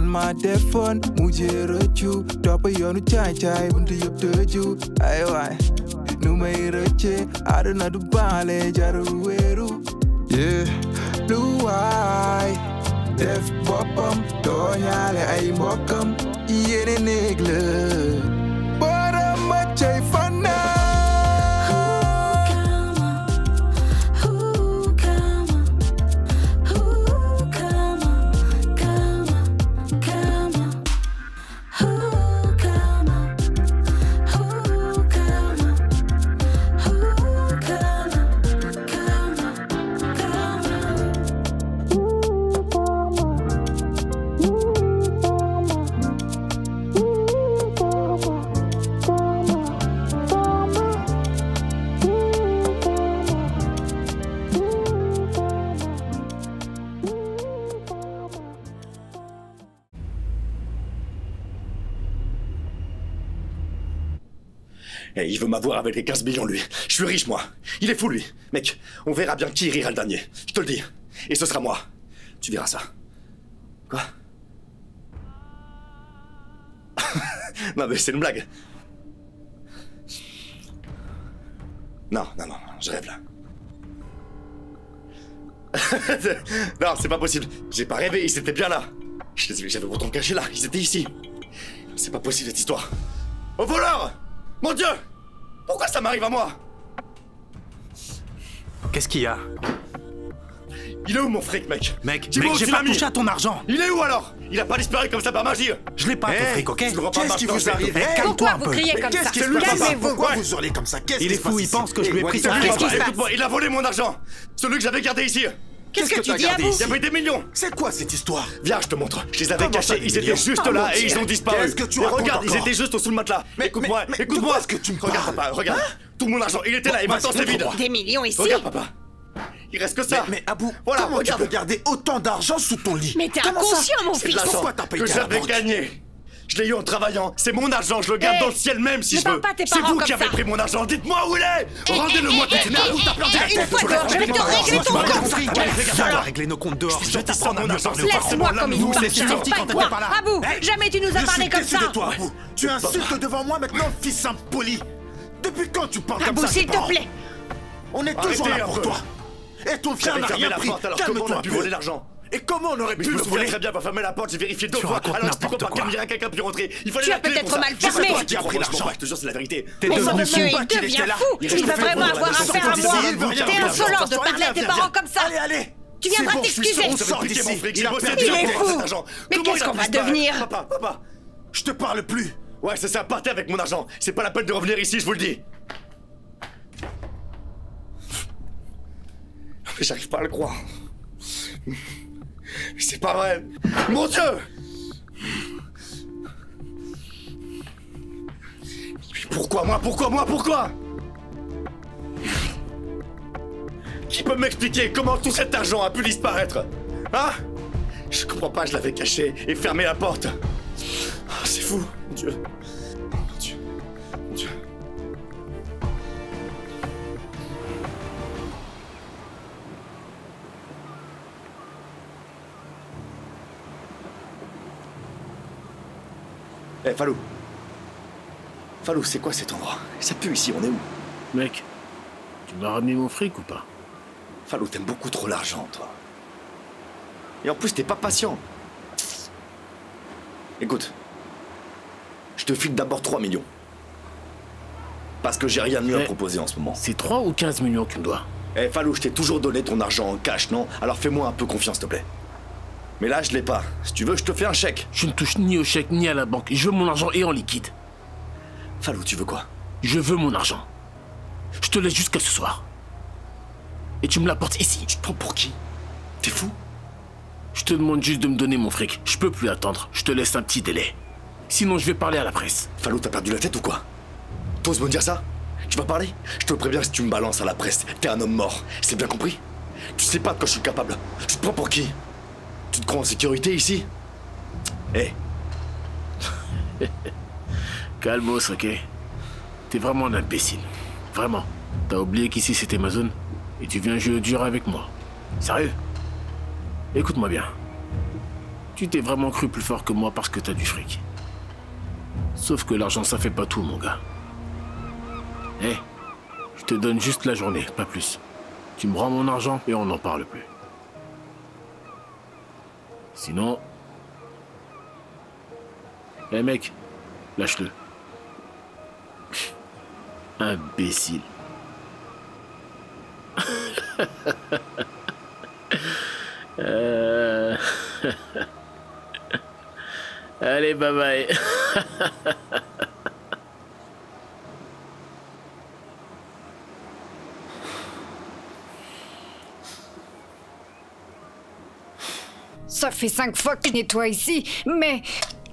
ma defoon mujjee rëccu topp yoonu caay-caay buntu yëpp tëju ay waay nu may rëcce àdduna du baale jarul wéeru lu waay def boppam tooñaale ay mbokkam yéene néeg la borom ma cay fanna Et il veut m'avoir avec les 15 millions, lui. Je suis riche, moi. Il est fou, lui. Mec, on verra bien qui rira le dernier. Je te le dis. Et ce sera moi. Tu verras ça. Quoi? Non, mais c'est une blague. Non, je rêve là. Non, c'est pas possible. J'ai pas rêvé, ils étaient bien là. J'avais pourtant caché là, ils étaient ici. C'est pas possible cette histoire. Au voleur! Mon Dieu! Pourquoi ça m'arrive à moi? Qu'est-ce qu'il y a? Il est où mon fric, mec? Mec, j'ai pas touché à ton argent. Il est où alors? Il a pas disparu comme ça par magie. Je l'ai pas, ton fric, ok? Qu'est-ce qui vous arrive? Pourquoi vous criez comme ça? Calmez-vous. Pourquoi vous hurlez comme ça? Il est fou, il pense que je lui ai pris son Qu'est-ce qui se passe? Écoute-moi, il a volé mon argent. Celui que j'avais gardé ici. Qu'est-ce que tu dis à vous? Il y avait des millions. C'est quoi cette histoire? Viens, je te montre. Je les avais Comment ça, cachés, des ils étaient millions? juste là et ils ont disparu. Qu'est-ce que tu Et racontes regarde, ils encore? étaient juste sous le matelas. Écoute-moi, mais écoute-moi. de quoi est-ce que tu me parles? Regarde, papa, regarde. Tout mon argent, il était là et maintenant c'est vide. Des millions ici? Regarde, papa. Il reste que ça. Mais Abou, voilà, comment tu peux garder autant d'argent sous ton lit? Mais t'es Comment ça? inconscient, mon C'est de fils! l'argent Pourquoi t'as payé que à la j'avais banque? gagné. Je l'ai eu en travaillant. C'est mon argent, je le garde Hey, dans le ciel même si ne je veux. parle pas à tes C'est parents vous qui comme avez ça. pris mon argent. Dites-moi où il est. Rendez-le-moi tout de suite. Abou, t'as planté la Une tête. fois que je vais te régler ton compte! On va régler nos comptes dehors. Je t'apprends mon argent. Laisse-moi comme une c'est machine, sorti pas quand de t'étais toi! pas là. Abou, jamais tu nous as Je parlé suis comme déçu ça! de toi, Abou. Tu insultes devant moi maintenant, fils impoli. Depuis quand tu parles comme Abou, ça? s'il te plaît! On est toujours Arrêtez là un pour peu. toi. Et ton frère J'avais n'a fermé rien la pris. porte alors comment on Calme-toi a un pu peu. voler l'argent? Et comment on aurait Mais pu je me le souviens voler? très bien pour fermer la porte, j'ai vérifié deux fois. racontes Alors explique-moi n'importe par quoi. quel miracle quelqu'un pu rentrer. Il fallait Tu la as clé peut-être pour ça. mal C'est fermé. toi qui as Qui a pris pris l'argent. l'argent? Je te jure, c'est la vérité. T'es Mon devenu Dieu, fou. il devient était là. fou! Il Il reste va fait vraiment pour avoir la affaire à sortie moi! d'ici, il veut rien T'es faire. insolent de Viens, parler à tes viens, parents viens. comme ça! Allez, allez. Tu viendras C'est bon, je suis t'excuser! sûr, on Ça sort fait piquer mon d'ici. fric, Il j'ai a bossé perdu dur Il est pour fou. cet argent. Mais Comment qu'est-ce il a qu'on pu va disparaître? devenir? Papa. Je te parle plus. Ouais, c'est ça, partez avec mon argent. C'est pas la peine de revenir ici, je vous le dis. Mais j'arrive pas à le croire. Mais c'est pas vrai. Mon Dieu! Pourquoi moi? Pourquoi? Qui peut m'expliquer comment tout cet argent a pu disparaître? Hein? Je comprends pas, je l'avais caché et fermé la porte. Ah, c'est fou, mon Dieu. Mon Dieu. Eh, Fallou. Fallou, c'est quoi cet endroit? Ça pue ici, on est où? Mec, tu m'as ramené mon fric ou pas? Fallou, t'aimes beaucoup trop l'argent, toi. Et en plus, t'es pas patient. Écoute, je te file d'abord 3 millions. Parce que j'ai rien de mieux à proposer en ce moment. C'est 3 ou 15 millions que tu me dois? Eh, Fallou, je t'ai toujours donné ton argent en cash, non? Alors fais-moi un peu confiance, s'il te plaît. Mais là, je l'ai pas. Si tu veux, je te fais un chèque. Je ne touche ni au chèque ni à la banque. Je veux mon argent et en liquide. Fallou, tu veux quoi? Je veux mon argent. Je te laisse jusqu'à ce soir. Et tu me l'apportes ici. Tu te prends pour qui? T'es fou? Je te demande juste de me donner mon fric. Je peux plus attendre. Je te laisse un petit délai. Sinon, je vais parler à la presse. Fallou, t'as perdu la tête ou quoi? T'oses me dire ça? Tu vas parler? Je te préviens, si tu me balances à la presse, t'es un homme mort. C'est bien compris? Tu sais pas de quoi je suis capable. Tu te prends pour qui? Tu te crois en sécurité ici? Eh, Calmos, ok? T'es vraiment un imbécile. Vraiment. T'as oublié qu'ici c'était ma zone? Et tu viens jouer dur avec moi. Sérieux? Écoute-moi bien. Tu t'es vraiment cru plus fort que moi parce que t'as du fric. Sauf que l'argent, ça fait pas tout, mon gars. Hé, je te donne juste la journée, pas plus. Tu me rends mon argent et on n'en parle plus. Sinon... Hé mec, lâche-le. Imbécile. Allez, bye bye. Ça fait 5 fois que je nettoie ici, mais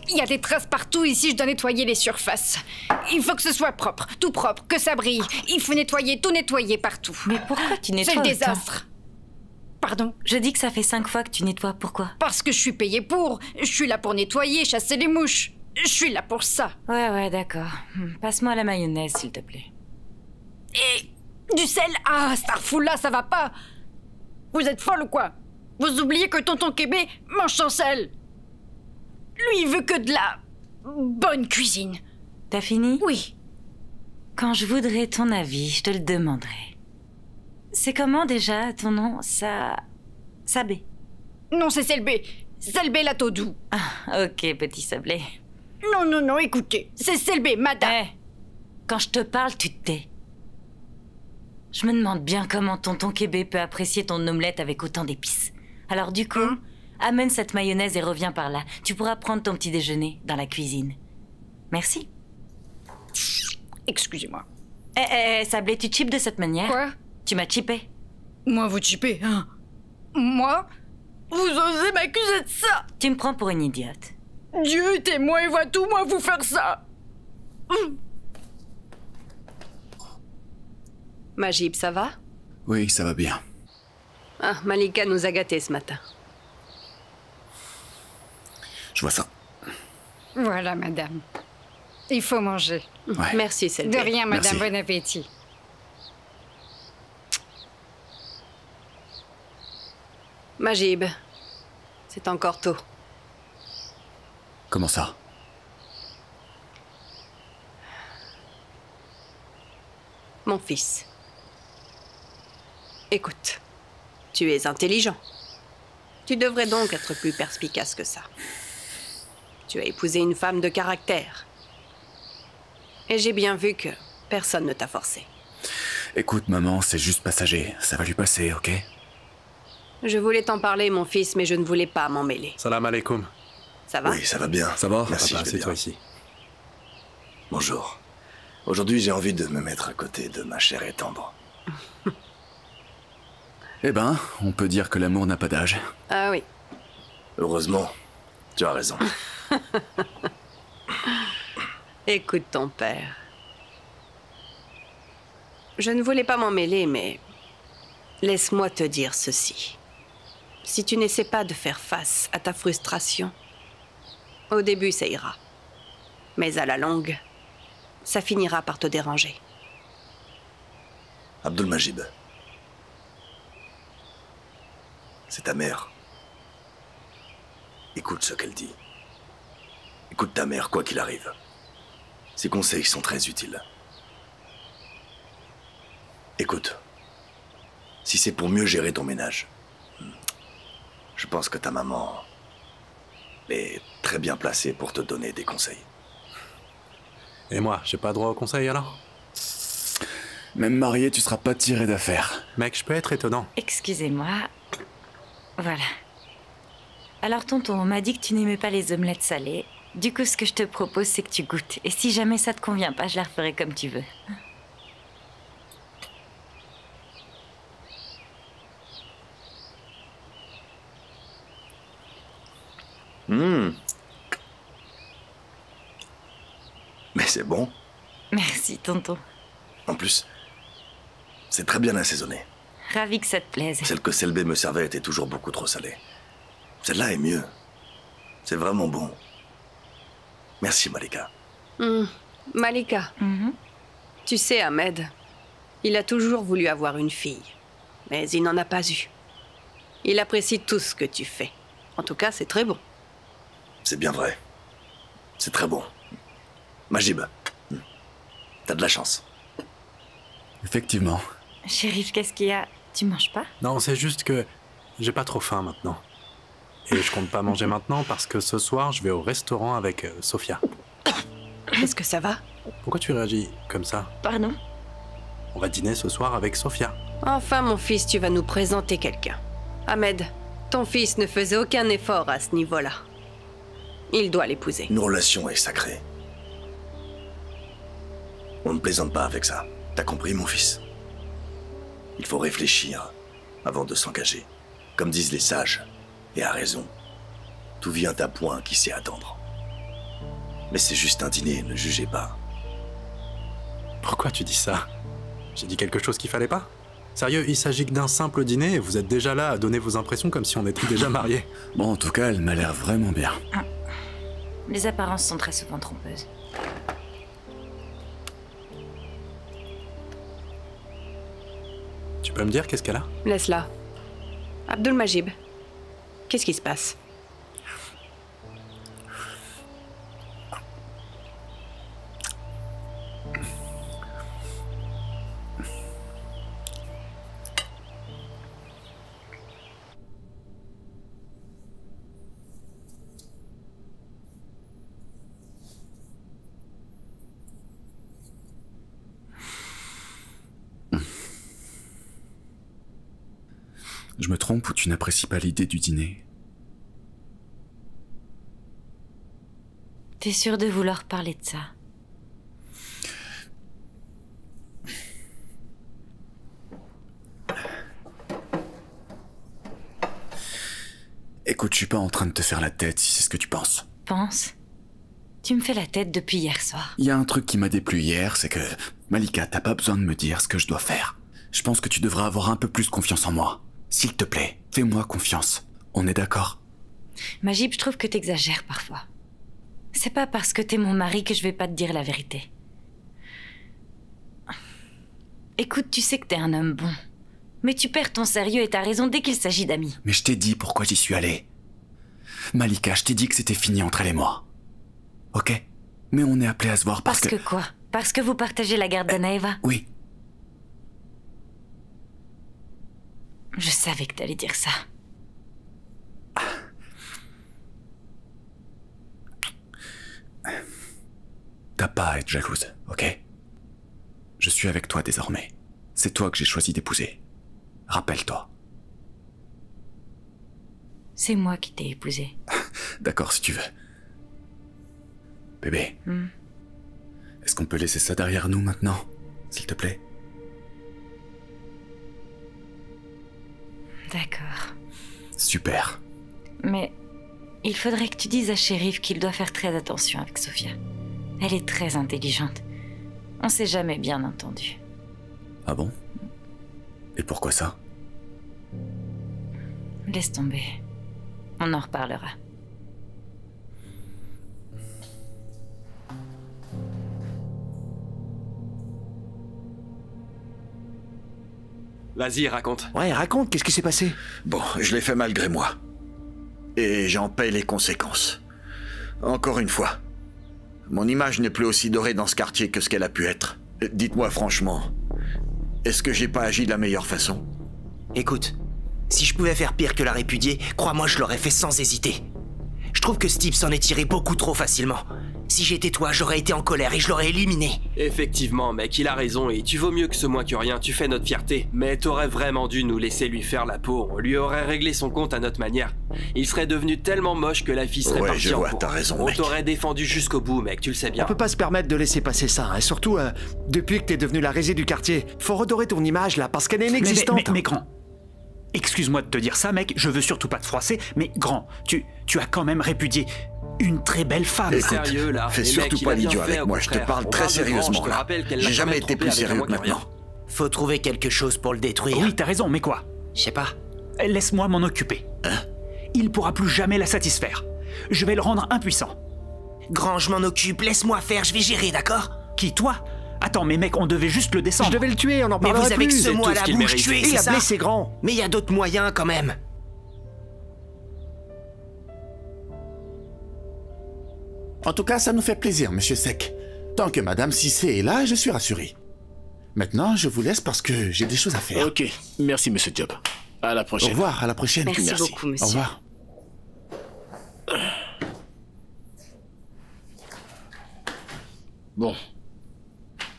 il y a des traces partout ici, je dois nettoyer les surfaces. Il faut que ce soit propre, tout propre, que ça brille. Il faut nettoyer, tout nettoyer partout. Mais pourquoi tu nettoies C'est le autant? désastre. Pardon? Je dis que ça fait 5 fois que tu nettoies, pourquoi? Parce que je suis payée pour. Je suis là pour nettoyer, chasser les mouches. Je suis là pour ça. Ouais, d'accord. Passe-moi la mayonnaise, s'il te plaît. Et du sel? Ah, Starful, là, ça va pas. Vous êtes folle ou quoi? Vous oubliez que tonton Kébé mange sans sel. Lui, il veut que de la bonne cuisine. T'as fini? Oui. Quand je voudrais ton avis, je te le demanderai. C'est comment déjà ton nom? Sabé. Non, c'est Selbé. Selbé Latodou. Ah, ok, petit sablé. Non, écoutez. C'est Selbé, madame. Hé, quand je te parle, tu te tais. Je me demande bien comment tonton Kébé peut apprécier ton omelette avec autant d'épices. Alors du coup, amène cette mayonnaise et reviens par là. Tu pourras prendre ton petit déjeuner dans la cuisine. Merci. Excusez-moi. Sablé, tu chippes de cette manière? Quoi? Tu m'as chippé. Moi, vous chipez, hein? Moi? Vous osez m'accuser de ça? Tu me prends pour une idiote. Dieu est témoin et voit tout, moi, vous faire ça. Majib, ça va? Oui, ça va bien. Ah, Malika nous a gâtés ce matin. Je vois ça. Voilà, madame. Il faut manger. Ouais. Merci, Selbé. De rien, madame. Merci. Bon appétit. Majib, c'est encore tôt. Comment ça? Mon fils. Écoute, tu es intelligent. Tu devrais donc être plus perspicace que ça. Tu as épousé une femme de caractère. Et j'ai bien vu que personne ne t'a forcé. Écoute, maman, c'est juste passager. Ça va lui passer, ok? Je voulais t'en parler, mon fils, mais je ne voulais pas m'en mêler. Salam alaikum. Ça va? Oui, ça va bien. Ça va? Merci, Papa, je vais c'est bien. toi ici. Bonjour. Aujourd'hui, j'ai envie de me mettre à côté de ma chère et tendre. Eh ben, on peut dire que l'amour n'a pas d'âge. Ah oui. Heureusement, tu as raison. Écoute ton père. Je ne voulais pas m'en mêler, mais laisse-moi te dire ceci. Si tu n'essaies pas de faire face à ta frustration, au début ça ira. Mais à la longue, ça finira par te déranger. Abdul Majib. C'est ta mère. Écoute ce qu'elle dit. Écoute ta mère, quoi qu'il arrive. Ses conseils sont très utiles. Écoute, si c'est pour mieux gérer ton ménage, je pense que ta maman est très bien placée pour te donner des conseils. Et moi, j'ai pas droit au conseil alors? Même marié, tu seras pas tiré d'affaire. Mec, je peux être étonnant. Excusez-moi. Voilà. Alors tonton, on m'a dit que tu n'aimais pas les omelettes salées. Du coup, ce que je te propose, c'est que tu goûtes. Et si jamais ça te convient pas, je la referai comme tu veux. Mais c'est bon. Merci tonton. En plus, c'est très bien assaisonné. Ravi que ça te plaise. Celle que Selbé me servait était toujours beaucoup trop salée. Celle-là est mieux. C'est vraiment bon. Merci, Malika. Malika, tu sais, Ahmed, il a toujours voulu avoir une fille, mais il n'en a pas eu. Il apprécie tout ce que tu fais. En tout cas, c'est très bon. C'est bien vrai. C'est très bon. Majib, t'as de la chance. Effectivement. Shérif, qu'est-ce qu'il y a? Tu manges pas? Non, c'est juste que j'ai pas trop faim maintenant. Et je compte pas manger maintenant parce que ce soir, je vais au restaurant avec Sofia. Est-ce que ça va? Pourquoi tu réagis comme ça? Pardon? On va dîner ce soir avec Sofia. Enfin, mon fils, tu vas nous présenter quelqu'un. Ahmed, ton fils ne faisait aucun effort à ce niveau-là. Il doit l'épouser. Une relation est sacrée. On ne plaisante pas avec ça. T'as compris, mon fils? Il faut réfléchir avant de s'engager. Comme disent les sages, et à raison, tout vient à point qui sait attendre. Mais c'est juste un dîner, ne jugez pas. Pourquoi tu dis ça? J'ai dit quelque chose qu'il fallait pas? Sérieux, il s'agit que d'un simple dîner et vous êtes déjà là à donner vos impressions comme si on était déjà mariés. Bon, en tout cas, elle m'a l'air vraiment bien. Les apparences sont très souvent trompeuses. Tu peux me dire qu'est-ce qu'elle a? Laisse-la. Abdul Majib, qu'est-ce qui se passe? Je me trompe ou tu n'apprécies pas l'idée du dîner? T'es sûr de vouloir parler de ça? Écoute, je suis pas en train de te faire la tête si c'est ce que tu penses. Pense? Tu me fais la tête depuis hier soir. Il y a un truc qui m'a déplu hier, c'est que... Malika, t'as pas besoin de me dire ce que je dois faire. Je pense que tu devrais avoir un peu plus confiance en moi. S'il te plaît, fais-moi confiance. On est d'accord? Majib, je trouve que t'exagères parfois. C'est pas parce que t'es mon mari que je vais pas te dire la vérité. Écoute, tu sais que t'es un homme bon. Mais tu perds ton sérieux et t'as raison dès qu'il s'agit d'amis. Mais je t'ai dit pourquoi j'y suis allé. Malika, je t'ai dit que c'était fini entre elle et moi. Ok? Mais on est appelé à se voir parce que... Parce que quoi? Parce que vous partagez la garde d'Anaeva? Oui. Je savais que t'allais dire ça. T'as pas à être jalouse, ok? Je suis avec toi désormais. C'est toi que j'ai choisi d'épouser. Rappelle-toi. C'est moi qui t'ai épousé. D'accord, si tu veux. Bébé. Est-ce qu'on peut laisser ça derrière nous maintenant, s'il te plaît? D'accord. Super. Mais il faudrait que tu dises à Shérif qu'il doit faire très attention avec Sofia. Elle est très intelligente. On s'est jamais bien entendu. Ah bon? Et pourquoi ça? Laisse tomber. On en reparlera. Vas-y, raconte. Ouais, raconte, qu'est-ce qui s'est passé? Bon, je l'ai fait malgré moi. Et j'en paye les conséquences. Encore une fois. Mon image n'est plus aussi dorée dans ce quartier que ce qu'elle a pu être. Dites-moi franchement, est-ce que j'ai pas agi de la meilleure façon? Écoute, si je pouvais faire pire que la répudier, crois-moi, je l'aurais fait sans hésiter. Je trouve que ce type s'en est tiré beaucoup trop facilement. Si j'étais toi, j'aurais été en colère et je l'aurais éliminé. Effectivement, mec, il a raison et tu vaux mieux que ce moins que rien, tu fais notre fierté. Mais t'aurais vraiment dû nous laisser lui faire la peau, on lui aurait réglé son compte à notre manière. Il serait devenu tellement moche que la fille serait Ouais, partie je en vois, courant. t'as raison, On mec. t'aurait défendu jusqu'au bout, mec, tu le sais bien. On peut pas se permettre de laisser passer ça, hein. Surtout, depuis que t'es devenu la risée du quartier. Faut redorer ton image, là, parce qu'elle est inexistante. Mais grand, excuse-moi de te dire ça, mec, je veux surtout pas te froisser, mais grand, tu as quand même répudié une très belle femme. Écoute, sérieux, là. fais Et surtout mec, pas il a bien l'idiot fait, avec au moi, je te contraire. parle On très parle de Grange, sérieusement, je te là. rappelle qu'elle l'a J'ai quand jamais même été trompé plus avec sérieux moi que que rien. maintenant. Faut trouver quelque chose pour le détruire. Oui, t'as raison, mais quoi? Je sais pas. Laisse-moi m'en occuper. Il pourra plus jamais la satisfaire. Je vais le rendre impuissant. Grand, je m'en occupe, laisse-moi faire, je vais gérer, d'accord? Qui, toi? Attends, mais mec, on devait juste le descendre. Je devais le tuer, on en Mais parlera vous avez que plus. ce mot à tout ce la qu'il bouche, mérite. tuer, Il c'est a ça? blessé Grand. Mais il y a d'autres moyens, quand même. En tout cas, ça nous fait plaisir, monsieur Sec. Tant que madame Cissé est là, je suis rassuré. Maintenant, je vous laisse parce que j'ai des choses à faire. Ok, merci monsieur Diop. À la prochaine. Au revoir, à la prochaine. Merci beaucoup, monsieur. Au revoir. Bon.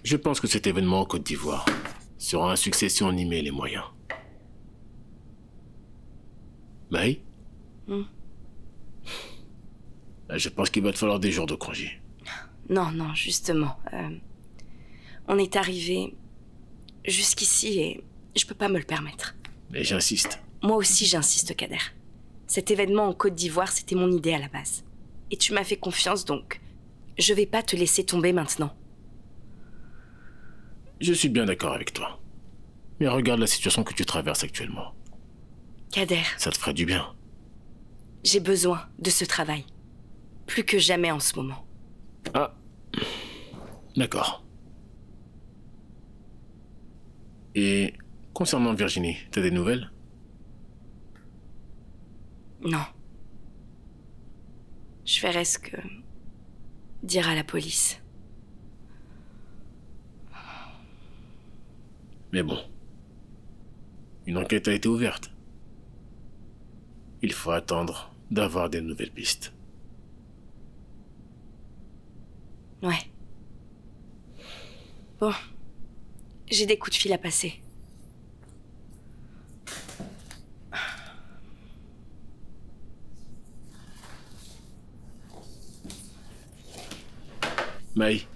Je pense que cet événement en Côte d'Ivoire sera un succès si on y met les moyens. Maï? Je pense qu'il va te falloir des jours de congé. Non, non, justement. On est arrivé jusqu'ici et je peux pas me le permettre. Mais j'insiste. Moi aussi, j'insiste, Kader. Cet événement en Côte d'Ivoire, c'était mon idée à la base. Et tu m'as fait confiance, donc je vais pas te laisser tomber maintenant. Je suis bien d'accord avec toi. Mais regarde la situation que tu traverses actuellement. Kader. Ça te ferait du bien. J'ai besoin de ce travail. Plus que jamais en ce moment. Ah. D'accord. Et concernant Virginie, t'as des nouvelles? Non. Je ferais ce que... dire à la police. Mais bon. Une enquête a été ouverte. Il faut attendre d'avoir des nouvelles pistes. Ouais. Bon. J'ai des coups de fil à passer. Maï.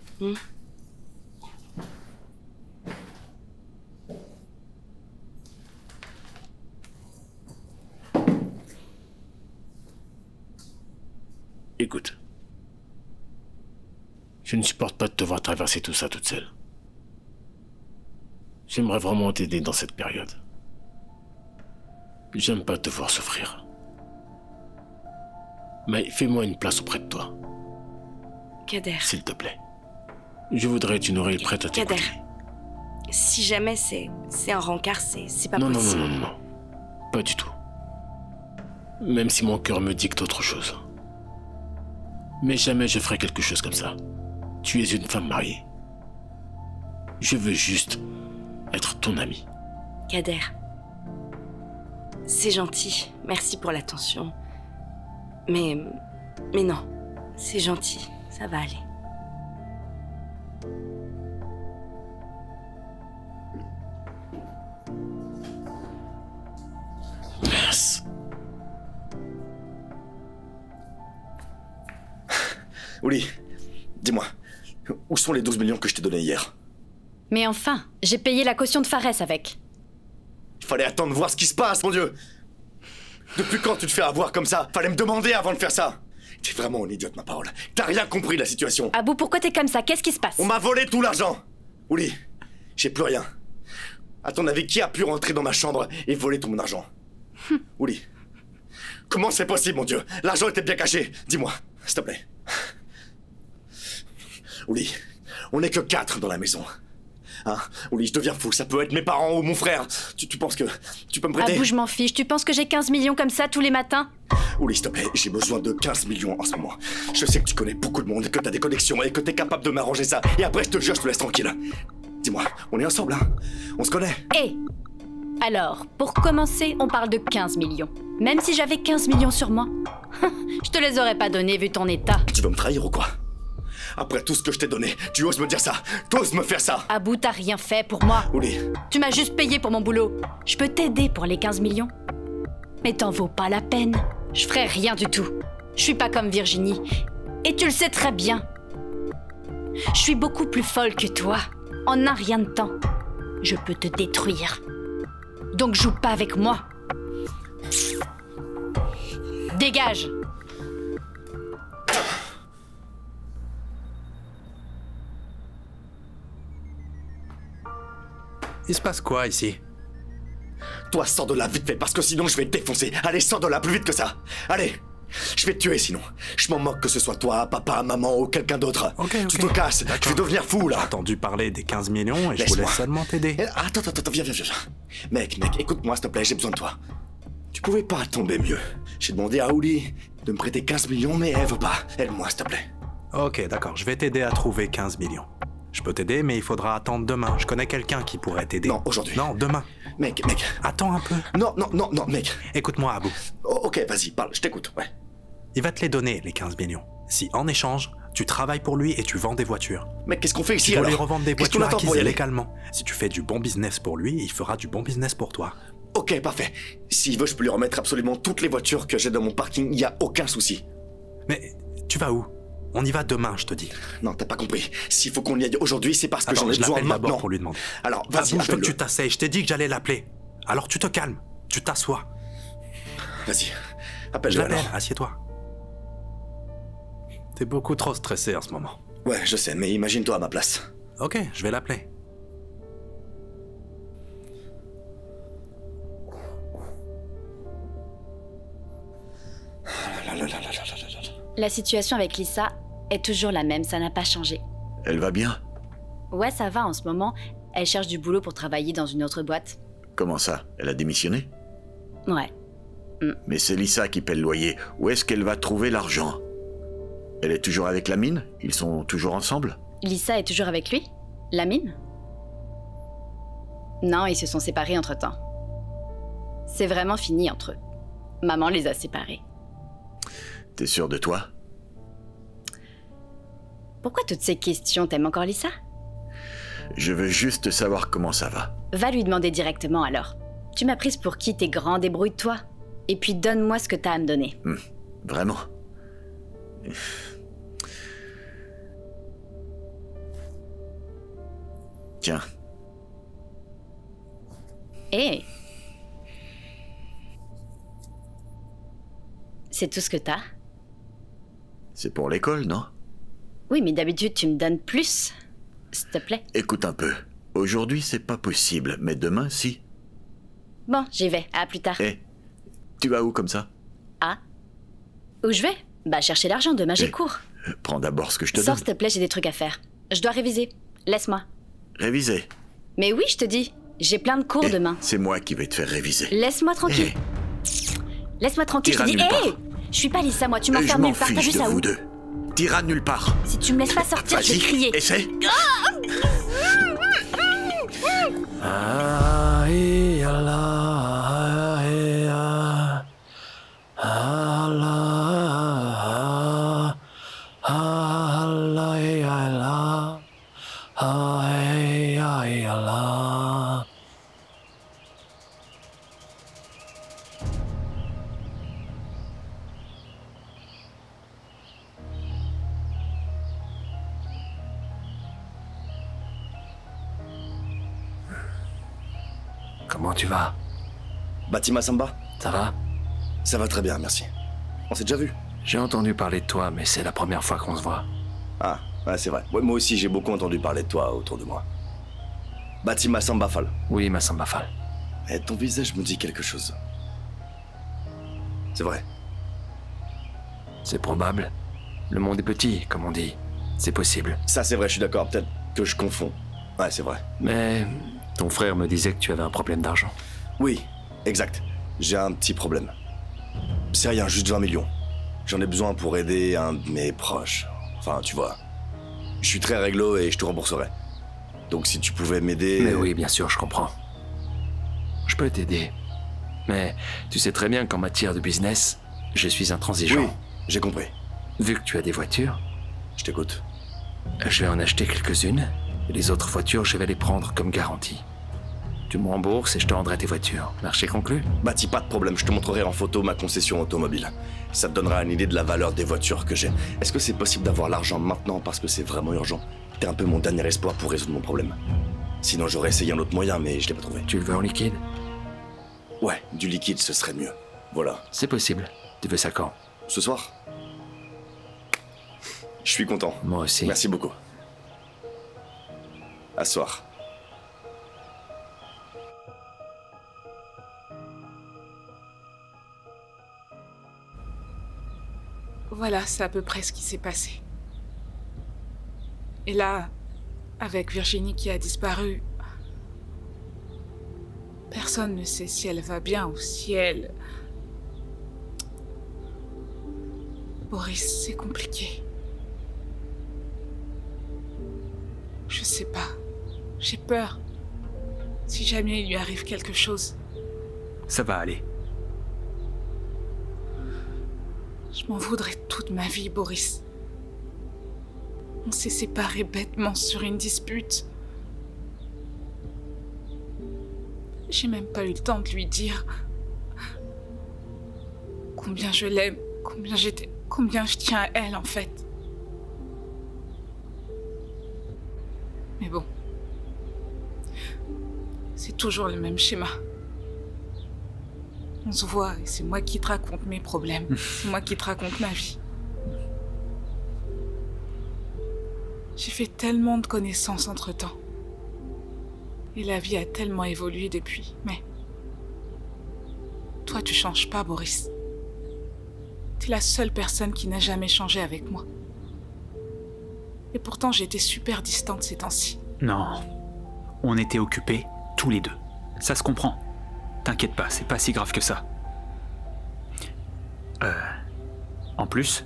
Écoute. Je ne supporte pas de te voir traverser tout ça toute seule. J'aimerais vraiment t'aider dans cette période. J'aime pas te voir souffrir. Mais fais-moi une place auprès de toi. Kader. S'il te plaît. Je voudrais être une oreille prête à t'écouter. Kader. Si jamais c'est un rencard, c'est pas non, possible. Non. Pas du tout. Même si mon cœur me dicte autre chose. Mais jamais je ferai quelque chose comme ça. Tu es une femme mariée. Je veux juste être ton ami. Kader. C'est gentil. Merci pour l'attention. Mais non. C'est gentil. Ça va aller. Mince. Ouli, dis-moi, où sont les 12 millions que je t'ai donnés hier? Mais enfin, j'ai payé la caution de Fares avec. Il fallait attendre de voir ce qui se passe, mon Dieu. Depuis quand tu te fais avoir comme ça? Fallait me demander avant de faire ça. T'es vraiment une idiote, ma parole. T'as rien compris de la situation. Abou, pourquoi t'es comme ça? Qu'est-ce qui se passe? On m'a volé tout l'argent. Ouli, j'ai plus rien. À ton avis, qui a pu rentrer dans ma chambre et voler tout mon argent? Ouli, comment c'est possible, mon Dieu? L'argent était bien caché. Dis-moi, s'il te plaît. Ouli, on n'est que 4 dans la maison. Hein? Ouli, je deviens fou. Ça peut être mes parents ou mon frère. Tu penses que tu peux me prêter? Abou, je m'en fiche. Tu penses que j'ai 15 millions comme ça tous les matins? Ouli, s'il te plaît, j'ai besoin de 15 millions en ce moment. Je sais que tu connais beaucoup de monde, que t'as des connexions et que t'es capable de m'arranger ça. Et après, je te jure, je te laisse tranquille. Dis-moi, on est ensemble, hein? On se connaît? Hé! Alors, pour commencer, on parle de 15 millions. Même si j'avais 15 millions sur moi, je te les aurais pas donnés vu ton état. Tu veux me trahir ou quoi? Après tout ce que je t'ai donné, tu oses me dire ça? T'oses me faire ça? Abou, t'as rien fait pour moi. Ouli. Tu m'as juste payé pour mon boulot. Je peux t'aider pour les 15 millions. Mais t'en vaut pas la peine. Je ferai rien du tout. Je suis pas comme Virginie. Et tu le sais très bien. Je suis beaucoup plus folle que toi. En un rien de temps, je peux te détruire. Donc joue pas avec moi. Dégage! Il se passe quoi ici? Toi, sors de là vite fait, parce que sinon je vais te défoncer. Allez, sors de là plus vite que ça. Allez, je vais te tuer sinon. Je m'en moque que ce soit toi, papa, maman ou quelqu'un d'autre. Tu te casses, je vais devenir fou là. J'ai entendu parler des 15 millions et je voulais seulement t'aider. Attends, viens. Mec, écoute-moi s'il te plaît, j'ai besoin de toi. Tu pouvais pas tomber mieux. J'ai demandé à Ouli de me prêter 15 millions, mais elle veut pas. Aide-moi s'il te plaît. Ok, d'accord, je vais t'aider à trouver 15 millions. Je peux t'aider, mais il faudra attendre demain. Je connais quelqu'un qui pourrait t'aider. Non, aujourd'hui. Non, demain. Mec. Attends un peu. Non, mec. Écoute-moi, Abou. Oh, ok, vas-y, parle, je t'écoute, ouais. Il va te les donner, les 15 millions. Si, en échange, tu travailles pour lui et tu vends des voitures. Mec, qu'est-ce qu'on fait ici, tu alors? lui revendre des Qu'est-ce qu'on voitures attend pour y acquises aller? légalement. Si tu fais du bon business pour lui, il fera du bon business pour toi. Ok, parfait. S'il veut, je peux lui remettre absolument toutes les voitures que j'ai dans mon parking, y a aucun souci. Mais tu vas où? On y va demain, je te dis. Non, t'as pas compris. S'il faut qu'on y aille aujourd'hui, c'est parce que Attends, j'en ai je besoin l'appelle d'abord maintenant. pour lui demander. Alors, vas-y, Abou, je veux que appelle-le. tu t'asseyes. Je t'ai dit que j'allais l'appeler. Alors tu te calmes. Tu t'assois. Vas-y, Je appelle-le l'appelle, alors. assieds-toi. T'es beaucoup trop stressé en ce moment. Ouais, je sais, mais imagine-toi à ma place. Ok, je vais l'appeler. La situation avec Lisa est toujours la même, ça n'a pas changé. Elle va bien? Ouais, ça va en ce moment. Elle cherche du boulot pour travailler dans une autre boîte. Comment ça? Elle a démissionné? Ouais. Mais c'est Lisa qui paie le loyer. Où est-ce qu'elle va trouver l'argent? Elle est toujours avec Lamine? Ils sont toujours ensemble? Lisa est toujours avec lui? Lamine? Non, ils se sont séparés entre-temps. C'est vraiment fini entre eux. Maman les a séparés. T'es sûr de toi? Pourquoi toutes ces questions? T'aimes encore Lisa? Je veux juste savoir comment ça va. Va lui demander directement alors. Tu m'as prise pour qui? T'es grand, débrouille-toi. Et puis donne-moi ce que t'as à me donner. Vraiment? Tiens. Hé! C'est tout ce que t'as? C'est pour l'école, non? Oui, mais d'habitude, tu me donnes plus. S'il te plaît. Écoute un peu. Aujourd'hui, c'est pas possible, mais demain, si. Bon, j'y vais. À plus tard. Hé, tu vas où comme ça? Ah? Où je vais? Bah, chercher l'argent. Demain, j'ai cours. Prends d'abord ce que je te Sors, donne. s'il te plaît, j'ai des trucs à faire. Je dois réviser. Laisse-moi. Réviser. Mais oui, je te dis. J'ai plein de cours demain. C'est moi qui vais te faire réviser. Laisse-moi tranquille. Laisse-moi tranquille, je te dis. T'iras nulle Hé! Je suis pas Lisa, moi. Tu Et je m'enfermes m'en nulle part. T'as vu fiche de ça où? vous deux. T'iras nulle part. Si tu me laisses pas sortir, je vais Vas-y, crier. essaie. Comment tu vas? Batima Samba? Ça va? Ça va très bien, merci. On s'est déjà vu? J'ai entendu parler de toi, mais c'est la première fois qu'on se voit. Ah, ouais, c'est vrai. Ouais, moi aussi, j'ai beaucoup entendu parler de toi autour de moi. Batima Samba Fall. Oui, Massamba Fall. Et ton visage me dit quelque chose. C'est vrai. C'est probable. Le monde est petit, comme on dit. C'est possible. Ça, c'est vrai, je suis d'accord. Peut-être que je confonds. Ouais, c'est vrai. Mais ton frère me disait que tu avais un problème d'argent. Oui, exact. J'ai un petit problème. C'est rien, juste 20 millions. J'en ai besoin pour aider un de mes proches. Enfin, tu vois. Je suis très réglo et je te rembourserai. Donc si tu pouvais m'aider... Mais oui, bien sûr, je comprends. Je peux t'aider. Mais tu sais très bien qu'en matière de business, je suis intransigeant. Oui, j'ai compris. Vu que tu as des voitures... Je t'écoute. Je vais en acheter quelques-unes. Et les autres voitures, je vais les prendre comme garantie. Tu me rembourses et je te rendrai tes voitures. Marché conclu? Bâti, pas de problème, je te montrerai en photo ma concession automobile. Ça te donnera une idée de la valeur des voitures que j'ai. Est-ce que c'est possible d'avoir l'argent maintenant parce que c'est vraiment urgent? T'es un peu mon dernier espoir pour résoudre mon problème. Sinon j'aurais essayé un autre moyen, mais je l'ai pas trouvé. Tu le veux en liquide? Ouais, du liquide ce serait mieux. Voilà. C'est possible. Tu veux ça quand? Ce soir? Je suis content. Moi aussi. Merci beaucoup. À ce soir. Voilà, c'est à peu près ce qui s'est passé. Et là, avec Virginie qui a disparu, personne ne sait si elle va bien ou si elle... Boris, c'est compliqué. Je sais pas. J'ai peur. Si jamais il lui arrive quelque chose. Ça va aller. Je m'en voudrais toute ma vie, Boris. On s'est séparés bêtement sur une dispute. J'ai même pas eu le temps de lui dire combien je l'aime, combien je tiens à elle en fait. Mais bon, c'est toujours le même schéma. On se voit et c'est moi qui te raconte mes problèmes, c'est moi qui te raconte ma vie. J'ai fait tellement de connaissances entre-temps. Et la vie a tellement évolué depuis, mais... Toi, tu changes pas, Boris. T'es la seule personne qui n'a jamais changé avec moi. Et pourtant, j'ai été super distante ces temps-ci. Non. On était occupés, tous les deux. Ça se comprend. T'inquiète pas, c'est pas si grave que ça. En plus...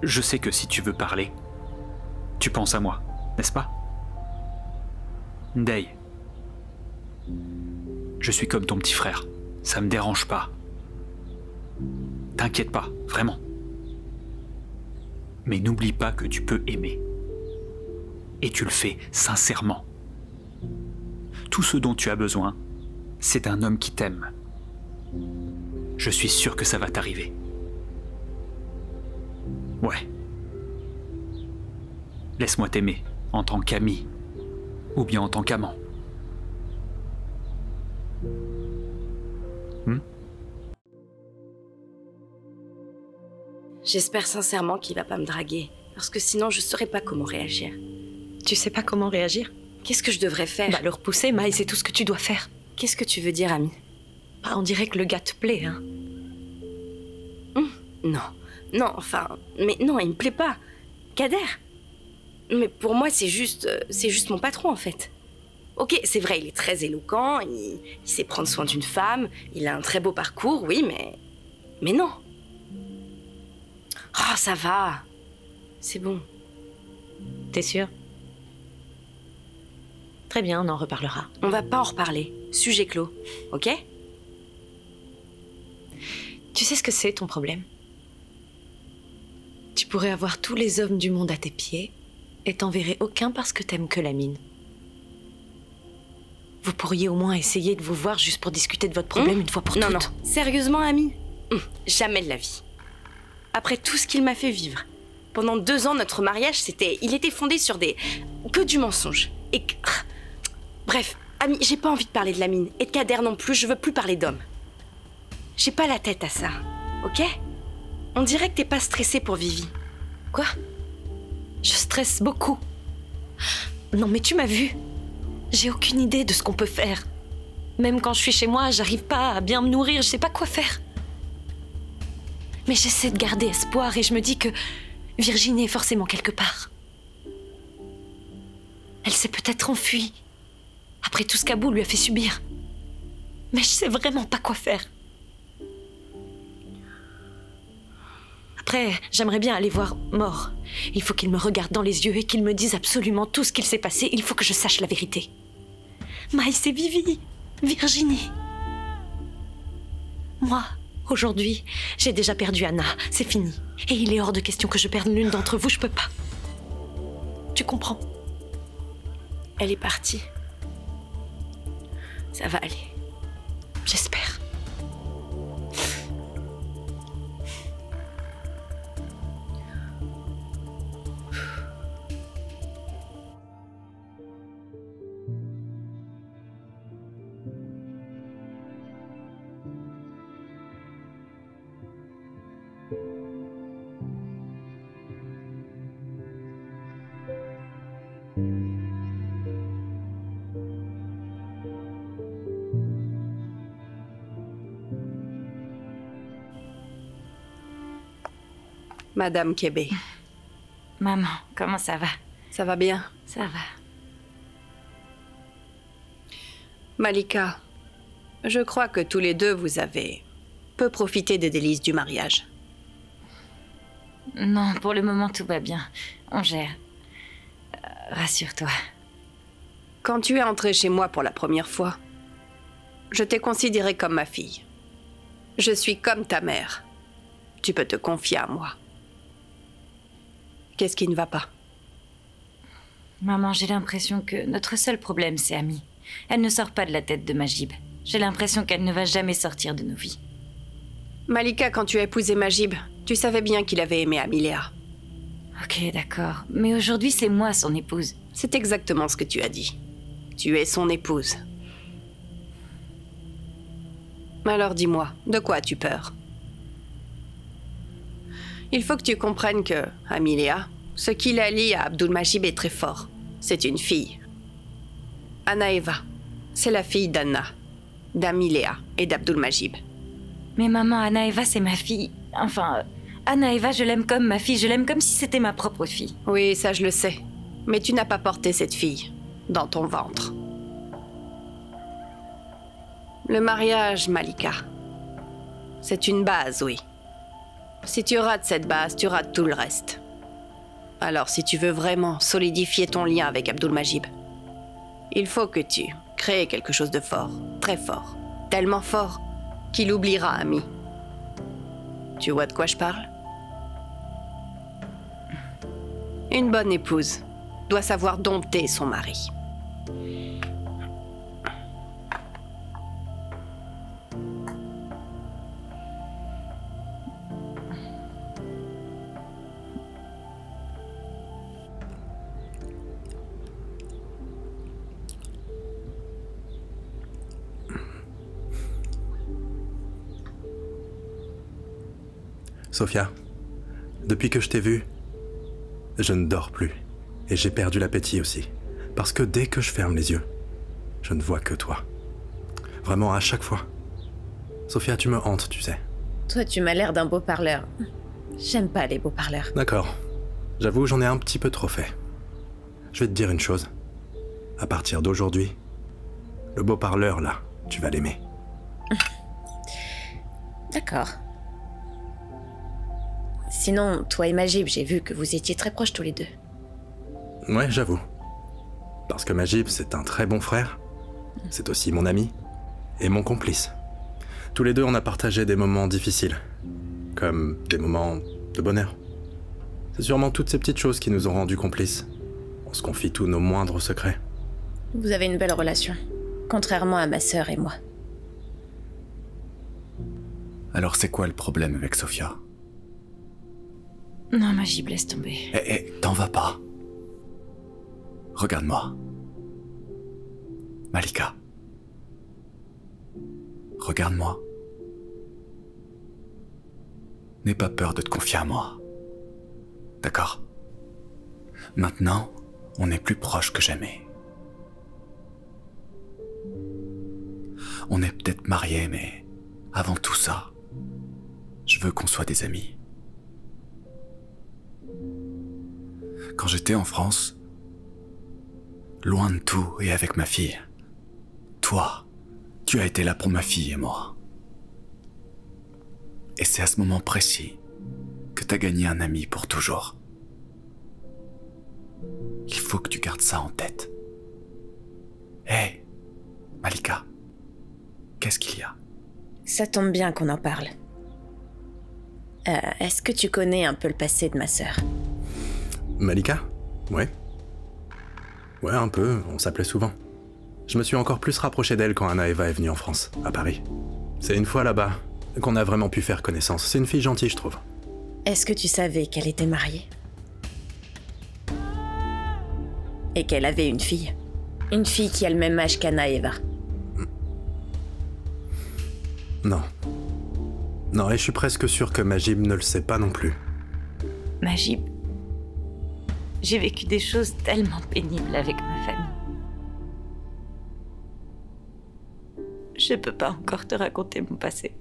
Je sais que si tu veux parler, tu penses à moi, n'est-ce pas? Day, je suis comme ton petit frère, ça me dérange pas. T'inquiète pas, vraiment. Mais n'oublie pas que tu peux aimer. Et tu le fais sincèrement. Tout ce dont tu as besoin, c'est un homme qui t'aime. Je suis sûr que ça va t'arriver. Ouais. Laisse-moi t'aimer, en tant qu'ami, ou bien en tant qu'amant. J'espère sincèrement qu'il va pas me draguer, parce que sinon je saurais pas comment réagir. Tu sais pas comment réagir? Qu'est-ce que je devrais faire? Bah le repousser, Maï, c'est tout ce que tu dois faire. Qu'est-ce que tu veux dire, Ami? Bah on dirait que le gars te plaît, hein. Non, non, enfin... Mais non, il me plaît pas. Kader. Mais pour moi, c'est juste mon patron, en fait. Ok, c'est vrai, il est très éloquent, il sait prendre soin d'une femme, il a un très beau parcours, oui, mais... Mais non. Oh, ça va. C'est bon. T'es sûr? Très bien, on en reparlera. On va pas en reparler. Sujet clos, ok? Tu sais ce que c'est, ton problème? Tu pourrais avoir tous les hommes du monde à tes pieds et t'en verrais aucun parce que t'aimes que la mine. Vous pourriez au moins essayer de vous voir juste pour discuter de votre problème une fois pour toutes. Non, non. Sérieusement, Ami? Jamais de la vie. Après tout ce qu'il m'a fait vivre. Pendant 2 ans, notre mariage, il était fondé sur que du mensonge. Et... Bref, Ami, j'ai pas envie de parler de la mine. Et de Kader non plus, je veux plus parler d'hommes. J'ai pas la tête à ça, ok? On dirait que t'es pas stressée pour Vivi. Quoi? Je stresse beaucoup. Non mais tu m'as vu. J'ai aucune idée de ce qu'on peut faire. Même quand je suis chez moi, j'arrive pas à bien me nourrir, je sais pas quoi faire. Mais j'essaie de garder espoir et je me dis que Virginie est forcément quelque part. Elle s'est peut-être enfuie, après tout ce qu'Abou lui a fait subir. Mais je sais vraiment pas quoi faire. Après, j'aimerais bien aller voir Mort. Il faut qu'il me regarde dans les yeux et qu'il me dise absolument tout ce qu'il s'est passé. Il faut que je sache la vérité. Maï, c'est Vivi, Virginie. Moi, aujourd'hui, j'ai déjà perdu Anna. C'est fini. Et il est hors de question que je perde l'une d'entre vous. Je peux pas. Tu comprends? Elle est partie. Ça va aller. J'espère. Madame Kébé. Maman, comment ça va? Ça va bien? Ça va. Malika, je crois que tous les deux, vous avez peu profité des délices du mariage. Non, pour le moment, tout va bien. On gère. Rassure-toi. Quand tu es entrée chez moi pour la première fois, je t'ai considérée comme ma fille. Je suis comme ta mère. Tu peux te confier à moi. Qu'est-ce qui ne va pas? Maman, j'ai l'impression que notre seul problème, c'est Ami. Elle ne sort pas de la tête de Majib. J'ai l'impression qu'elle ne va jamais sortir de nos vies. Malika, quand tu as épousé Majib, tu savais bien qu'il avait aimé Amiléa. Ok, d'accord. Mais aujourd'hui, c'est moi son épouse. C'est exactement ce que tu as dit. Tu es son épouse. Alors dis-moi, de quoi as-tu peur? Il faut que tu comprennes que, Amiléa, ce qui la lie à Abdul-Majib est très fort. C'est une fille. Anaeva, c'est la fille d'Anna, d'Amiléa et d'Abdul-Majib. Mais maman, Anaeva, c'est ma fille. Enfin, Anaeva, je l'aime comme ma fille. Je l'aime comme si c'était ma propre fille. Oui, ça je le sais. Mais tu n'as pas porté cette fille dans ton ventre. Le mariage, Malika, c'est une base, oui. Si tu rates cette base, tu rates tout le reste. Alors, si tu veux vraiment solidifier ton lien avec Abdul-Majib, il faut que tu crées quelque chose de fort, très fort, tellement fort qu'il oubliera Ami. Tu vois de quoi je parle? Une bonne épouse doit savoir dompter son mari. Sophia, depuis que je t'ai vue, je ne dors plus. Et j'ai perdu l'appétit aussi. Parce que dès que je ferme les yeux, je ne vois que toi. Vraiment, à chaque fois. Sophia, tu me hantes, tu sais. Toi, tu m'as l'air d'un beau parleur. J'aime pas les beaux parleurs. D'accord. J'avoue, j'en ai un petit peu trop fait. Je vais te dire une chose. À partir d'aujourd'hui, le beau parleur, là, tu vas l'aimer. D'accord. Sinon, toi et Majib, j'ai vu que vous étiez très proches tous les deux. Ouais, j'avoue. Parce que Majib, c'est un très bon frère. C'est aussi mon ami. Et mon complice. Tous les deux, on a partagé des moments difficiles. Comme des moments de bonheur. C'est sûrement toutes ces petites choses qui nous ont rendus complices. On se confie tous nos moindres secrets. Vous avez une belle relation. Contrairement à ma sœur et moi. Alors c'est quoi le problème avec Sophia? Non, Majib, laisse tomber. T'en vas pas. Regarde-moi. Malika. Regarde-moi. N'aie pas peur de te confier à moi. D'accord? Maintenant, on est plus proches que jamais. On est peut-être mariés, mais avant tout ça, je veux qu'on soit des amis. Quand j'étais en France, loin de tout et avec ma fille, toi, tu as été là pour ma fille et moi. Et c'est à ce moment précis que t'as gagné un ami pour toujours. Il faut que tu gardes ça en tête. Hé, Malika, qu'est-ce qu'il y a? Ça tombe bien qu'on en parle. Est-ce que tu connais un peu le passé de ma sœur? Malika? Ouais. Ouais, un peu, on s'appelait souvent. Je me suis encore plus rapproché d'elle quand Anaeva est venue en France, à Paris. C'est une fois là-bas qu'on a vraiment pu faire connaissance. C'est une fille gentille, je trouve. Est-ce que tu savais qu'elle était mariée? Et qu'elle avait une fille? Une fille qui a le même âge qu'Anaeva? Non. Non, et je suis presque sûr que Majib ne le sait pas non plus. Majib, j'ai vécu des choses tellement pénibles avec ma famille. Je peux pas encore te raconter mon passé,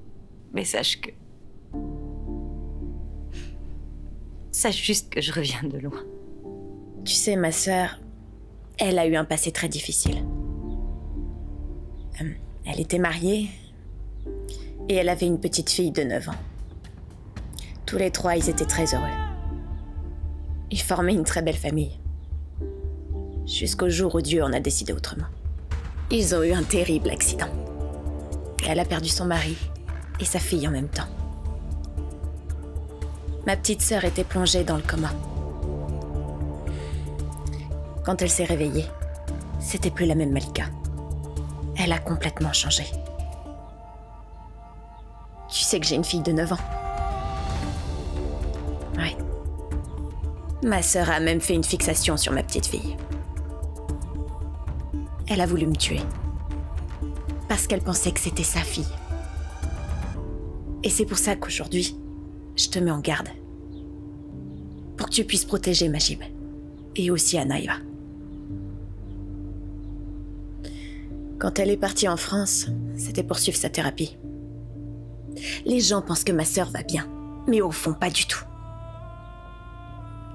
mais sache juste que je reviens de loin. Tu sais, ma sœur, elle a eu un passé très difficile. Elle était mariée et elle avait une petite fille de 9 ans. Tous les trois, ils étaient très heureux. Ils formaient une très belle famille. Jusqu'au jour où Dieu en a décidé autrement. Ils ont eu un terrible accident. Elle a perdu son mari et sa fille en même temps. Ma petite sœur était plongée dans le coma. Quand elle s'est réveillée, c'était plus la même Malika. Elle a complètement changé. Tu sais que j'ai une fille de 9 ans. Ouais. Ma sœur a même fait une fixation sur ma petite fille. Elle a voulu me tuer. Parce qu'elle pensait que c'était sa fille. Et c'est pour ça qu'aujourd'hui, je te mets en garde. Pour que tu puisses protéger Majib. Et aussi Anaïva. Quand elle est partie en France, c'était pour suivre sa thérapie. Les gens pensent que ma sœur va bien, mais au fond, pas du tout.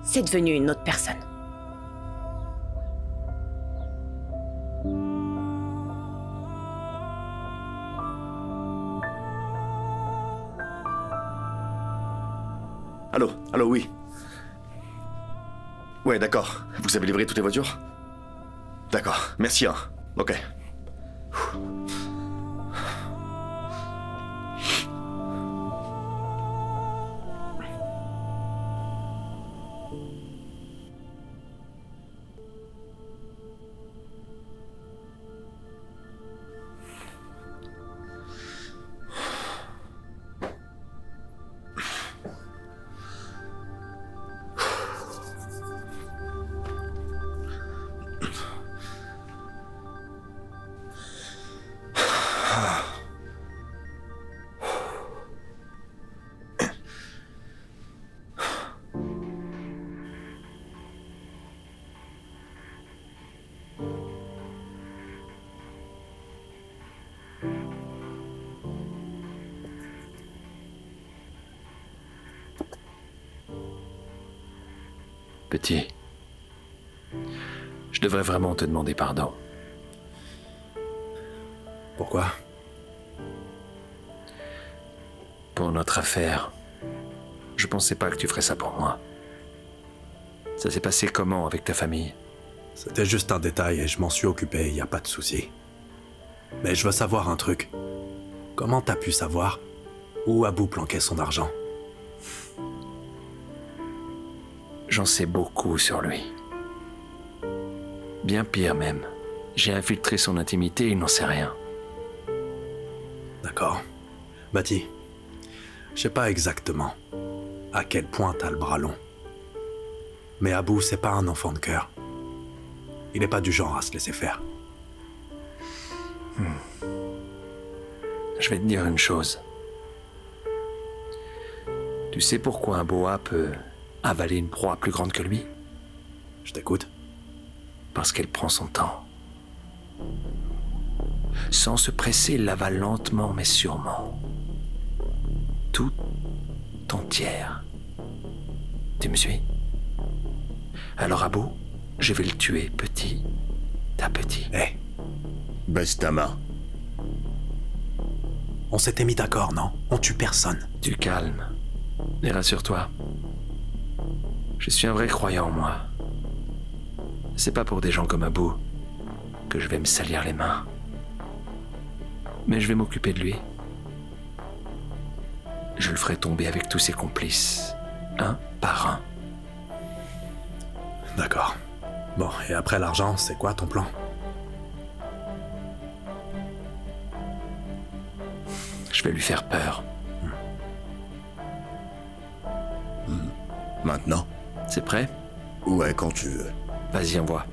C'est devenu une autre personne. Allô, oui. Ouais, d'accord. Vous avez livré toutes les voitures? D'accord, merci, hein. Ok. Petit, je devrais vraiment te demander pardon. Pourquoi? Pour notre affaire, je pensais pas que tu ferais ça pour moi. Ça s'est passé comment avec ta famille? C'était juste un détail et je m'en suis occupé, y a pas de souci. Mais je veux savoir un truc. Comment t'as pu savoir où Abou planquait son argent? J'en sais beaucoup sur lui. Bien pire même. J'ai infiltré son intimité et il n'en sait rien. D'accord. Bati, je sais pas exactement à quel point t'as le bras long. Mais Abou, c'est pas un enfant de cœur. Il est pas du genre à se laisser faire. Je vais te dire une chose. Tu sais pourquoi un boa peut avaler une proie plus grande que lui? Je t'écoute. Parce qu'elle prend son temps. Sans se presser, elle l'avale lentement mais sûrement. Tout entière. Tu me suis? Alors Abou, je vais le tuer petit à petit. Hé, baisse ta main. On s'était mis d'accord, non? On tue personne. Tu calmes. Et rassure-toi. Je suis un vrai croyant, moi. C'est pas pour des gens comme Abou que je vais me salir les mains. Mais je vais m'occuper de lui. Je le ferai tomber avec tous ses complices, un par un. D'accord. Bon, et après l'argent, c'est quoi ton plan? Je vais lui faire peur. Maintenant? C'est prêt? Ouais, quand tu veux. Vas-y, envoie.